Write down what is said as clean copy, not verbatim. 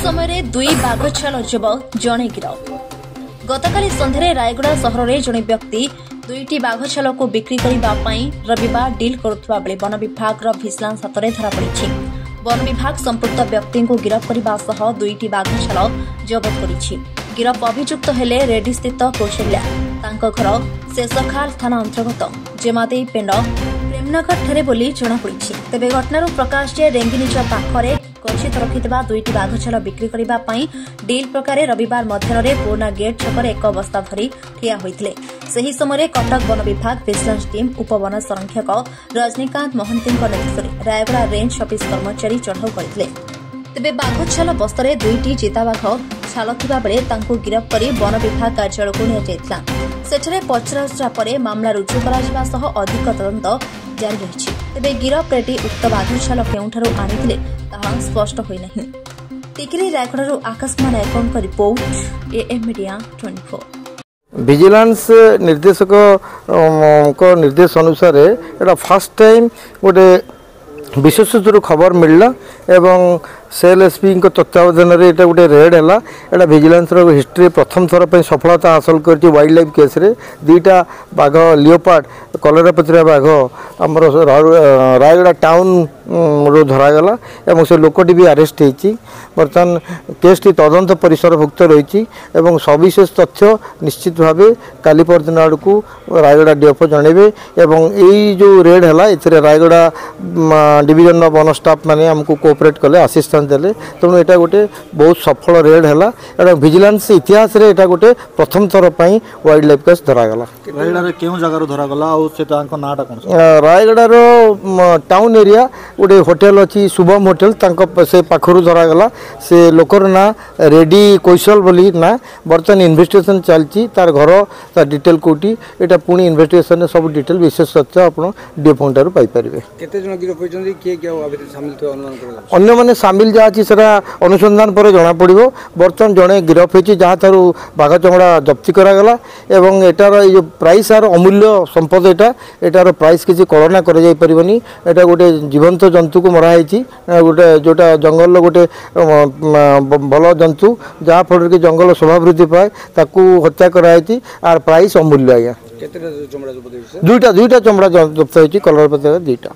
समय दुई बाघछाल युवक जड़े गिरफ। गतकाली सन्ध्यारे रायगड़ा सहर में जड़े व्यक्ति दुईटी बाघछाल को बिक्री करने रविवार डिल करुवा बेले वन विभाग भिजिलांस हाथ में धरा पड़ी। वन विभाग संपुक्त व्यक्ति को गिरफ करने सह दुईटी बाघछाल जबत कर। गिरफ अभियुक्त हेले रेड्डी स्थित कौशल्या तांको घर शेषखाल थाना अंतर्गत जेमादेई पेंड प्रेमनगर ठारे बोली जଣାपड़ी। तेबे घटनार प्रकाश जे रेंगिनिज पाखरे गच्छित रखिथिबा दुईटी बाघछाल बिक्री करने डिल प्रकार रविवार मध्याह्न पुराना गेट छकरे एक बस्ता भरी ठिया होइथिले। सही समय कटक वन विभाग भिजिलांस टीम उपवन संरक्षक रजनीकांत महंती नेतृत्व में रायगड़ा रेंज ऑफिस कर्मचारी चढ़ाऊ करथिले। तेबे बाघछाल बस्तर दुईटी चिताबाघ छाल थिबा बेले तांको गिरफ करी वन विभाग कार्यालय को निया जायतिला। सेठरे पचराउचरा परे मामला रुजु कराजिबा सह अधिक तदंत जारी रहिछि। तेबे गिरफ रेड्डी उक्त बाघछाल केउठारु आनिथिले ताहा स्पष्ट होई नाही। टिकरी रायगड़ारु आकाशमान नायकଙ୍କ रिपोर्ट एएम मीडिया 24। विजिलेंस निर्देशक को निर्देश अनुसार एटा फर्स्ट टाइम गोटे विशेष खबर मिलला एवं सेल एसपी तत्वावधान में यहाँ गोटे रेड है। यहाँ विजिलेंस हिस्ट्री प्रथम थर पर सफलता हासिल कर वाइल्ड लाइफ केस रे दुईटा बाघ लियोपार्ड कलरापत्रिया बाघ आमर रायगड़ा टाउन रो धरागला एवं से लोकटी भी अरेस्ट होती। बर्तमान केसटी तदंत परिसरभुक्त रही सविशेष तथ्य निश्चित भाव काली परदिन आड़ को रायगड़ा डीएफओ जनइबे। यही जो रेड है ये रायगड़ा डिविजन वन स्टाफ माने हमको कोऑपरेट कले असिस्टेंस देले। तेणु यहाँ गोटे बहुत सफल रेड है। विजिलेंस इतिहास रे यहाँ गोटे प्रथम थर पर वाइल्ड लाइफ केस धरागला। रायगड़ा केउं जगह धरागला और से तांको नाटा कोन? रायगड़ा टाउन एरिया गोटे होटेल अच्छी शुभम होटेल से पाखरु धरागला। से लोकर ना रेड्डी कौशल बोली ना। बर्तमान इन्वेस्टिगेशन चलती तार घर तार डिटेल कोटी यहाँ पुणी इन्वेस्टिगेशन सब डिटेल विशेष तथ्य आप डीएफओ ठारू पाई परिबे। अन्य माने सामिल जहाँ अच्छी अनुसंधान पर जना पड़ो। बर्तमान जड़े गिरफ होती जहाँ थारू बाघ चमड़ा जब्ती करागला एवं एटार जो प्राइस आर अमूल्य संपद एटार प्राइस किसी कलना कर गोटे जीवंत जंतु को मराई गोटे जोटा जंगल गोटे भल जंतु जहाँ फल कि जंगल शोभा वृद्धि पाए ताकू हत्या कराई आर प्राइस अमूल्य। आज्ञा दुईटा चमड़ा जब्त होती कलर पत्र दुईटा।